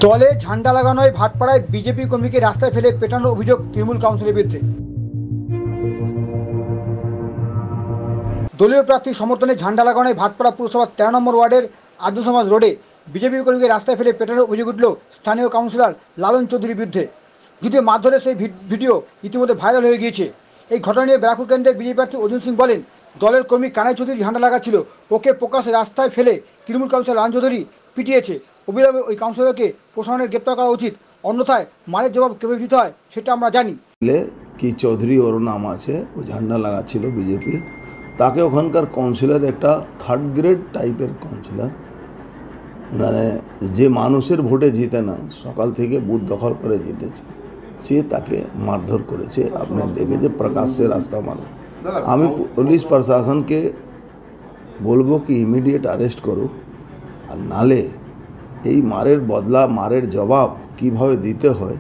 দলে ঝান্ডা লাগানোয় ভাটপাড়ায় বিজেপি কর্মীকে রাস্তায় ফেলে পেটানোর অভিযোগ তৃণমূল কাউন্সিলের বিরুদ্ধে। দলীয় প্রার্থীর সমর্থনে ঝান্ডা লাগানোয় ভাটপাড়া পুরসভার 13 নম্বর ওয়ার্ডের আর্য সমাজ রোডে বিজেপি কর্মীকে রাস্তায় ফেলে পেটানোর অভিযোগ উঠল স্থানীয় কাউন্সিলর লালন চৌধুরীর বিরুদ্ধে। যদিও মারধরের সেই ভিডিও ইতিমধ্যে ভাইরাল হয়ে গিয়েছে। এই ঘটনা নিয়ে ব্যারাকপুর কেন্দ্রের বিজেপি প্রার্থী অর্জুন সিং বলেন, দলের কর্মী কানাই চৌধুরী ঝান্ডা লাগাচ্ছিল, ওকে প্রকাশ্যে রাস্তায় ফেলে তৃণমূল কাউন্সিলর লালন চৌধুরী পিটিয়েছে। অবিলম্বে ওই কাউন্সিলরকে প্রশাসনের গ্রেপ্তার করা উচিত, অন্যথায় মারের জবাব কিভাবে দিতে হয় সেটা আমরা জানি। কি চৌধুরী ওর নাম আছে, ও ঝান্ডা লাগাচ্ছিল বিজেপি, তাকে ওখানকার কাউন্সিলর একটা থার্ড গ্রেড টাইপের কাউন্সিলর, মানে যে মানুষের ভোটে জিতে না, সকাল থেকে বুথ দখল করে জিতেছে, সে তাকে মারধর করেছে। আপনি দেখেছে প্রকাশ্যে রাস্তা মানে। আমি পুলিশ প্রশাসনকে বলবো কি ইমিডিয়েট অ্যারেস্ট করুক, আর নালে এই মারের বদলা, মারের জবাব কিভাবে দিতে হয়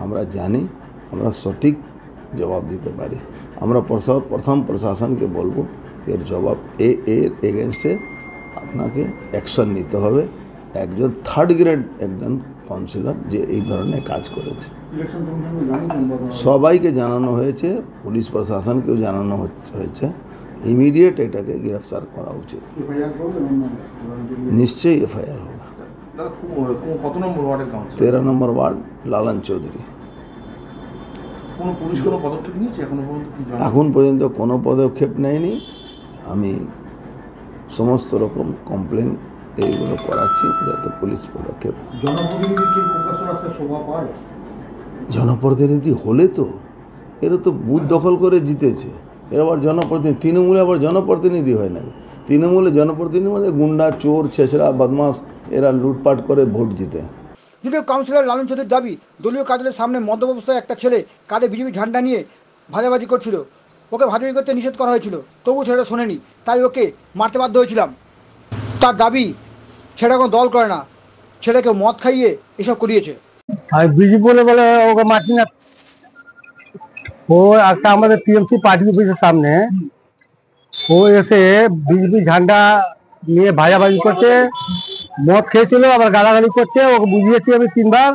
আমরা জানি, আমরা সঠিক জবাব দিতে পারি। আমরা প্রথম প্রশাসনকে বলবো এর জবাব এর এগেনস্টে আপনাকে অ্যাকশন নিতে হবে। একজন থার্ড গ্রেড একজন কাউন্সিলর যে এই ধরনের কাজ করেছে, সবাইকে জানানো হয়েছে, পুলিশ প্রশাসনকেও জানানো হয়েছে। ইমিডিয়েট এটাকে গ্রেফতার করা উচিত, নিশ্চয়ই এফআইআর হবে। 13 নম্বর ওয়ার্ড লালন চৌধুরী। এখন পর্যন্ত কোনো পদক্ষেপ নেয়নি। আমি সমস্ত রকম কমপ্লেন এইগুলো করাচ্ছি যাতে পুলিশ পদক্ষেপ। জনপ্রতিনিধি হলে তো এরা তো বুথ দখল করে জিতেছে, এরা আবার জনপ্রতিনিধি, তৃণমূলে আবার জনপ্রতিনিধি হয় না। তৃণমূলে জনপ্রতিনিধি মানে গুন্ডা, চোর, ছেঁচড়া, বদমাস, এরা লুটপাট করে ভোট জিতে। যদিও কাউন্সিলর লালন চৌধুরীর দাবি, দলীয় কার্যালয়ের সামনে মদ্যপ অবস্থায় একটা ছেলে কাঁধে বিজেপি ঝান্ডা নিয়ে ভাজাভাজি করছিল, ওকে ভাজাভাজি করতে নিষেধ করা হয়েছিল, তবু ছেলেটা শোনেনি, তাই ওকে মারতে বাধ্য হয়েছিলাম। তার দাবি, ছেলেটা কোনো দল করে না, ছেলেকে মদ খাইয়ে এসব করিয়েছে। আর বিজেপি বলে ওকে মারছি না। ও একটা আমাদের টিএমসি পার্টি অফিসের সামনে ও এসে বিজেপি ঝান্ডা নিয়ে ভাজাভাজি করছে, মদ খেয়েছিল, আবার গালাগালি করছে। ওকে বুঝিয়েছি আমি 3 বার,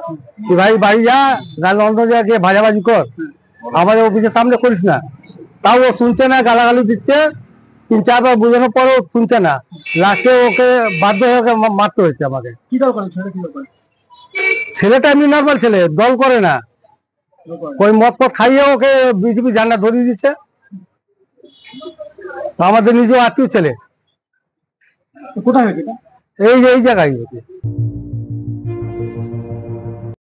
ভাই বাড়ি যা, গাল অন্য জায়গায় ভাজাভাজি কর, আমাদের অফিসের সামনে করিস না। তাও ও শুনছে না, গালাগালি দিচ্ছে। 3-4 বার বোঝানোর পরও শুনছে না। লাস্টে ওকে বাধ্য হয়ে ওকে মারতে হয়েছে আমাকে। কি দল করেন ছেলেটা, কি দল করে? ছেলেটা এমনি নর্মাল ছেলে, দল করে না। ওই মদ পথ খাইয়ে ওকে বিজেপি ঝান্ডা ধরিয়ে দিচ্ছে। আমাদের নিজেও আত্মীয় ছেলে। কোথায় হয়েছে? এই জায়গায় হয়েছে।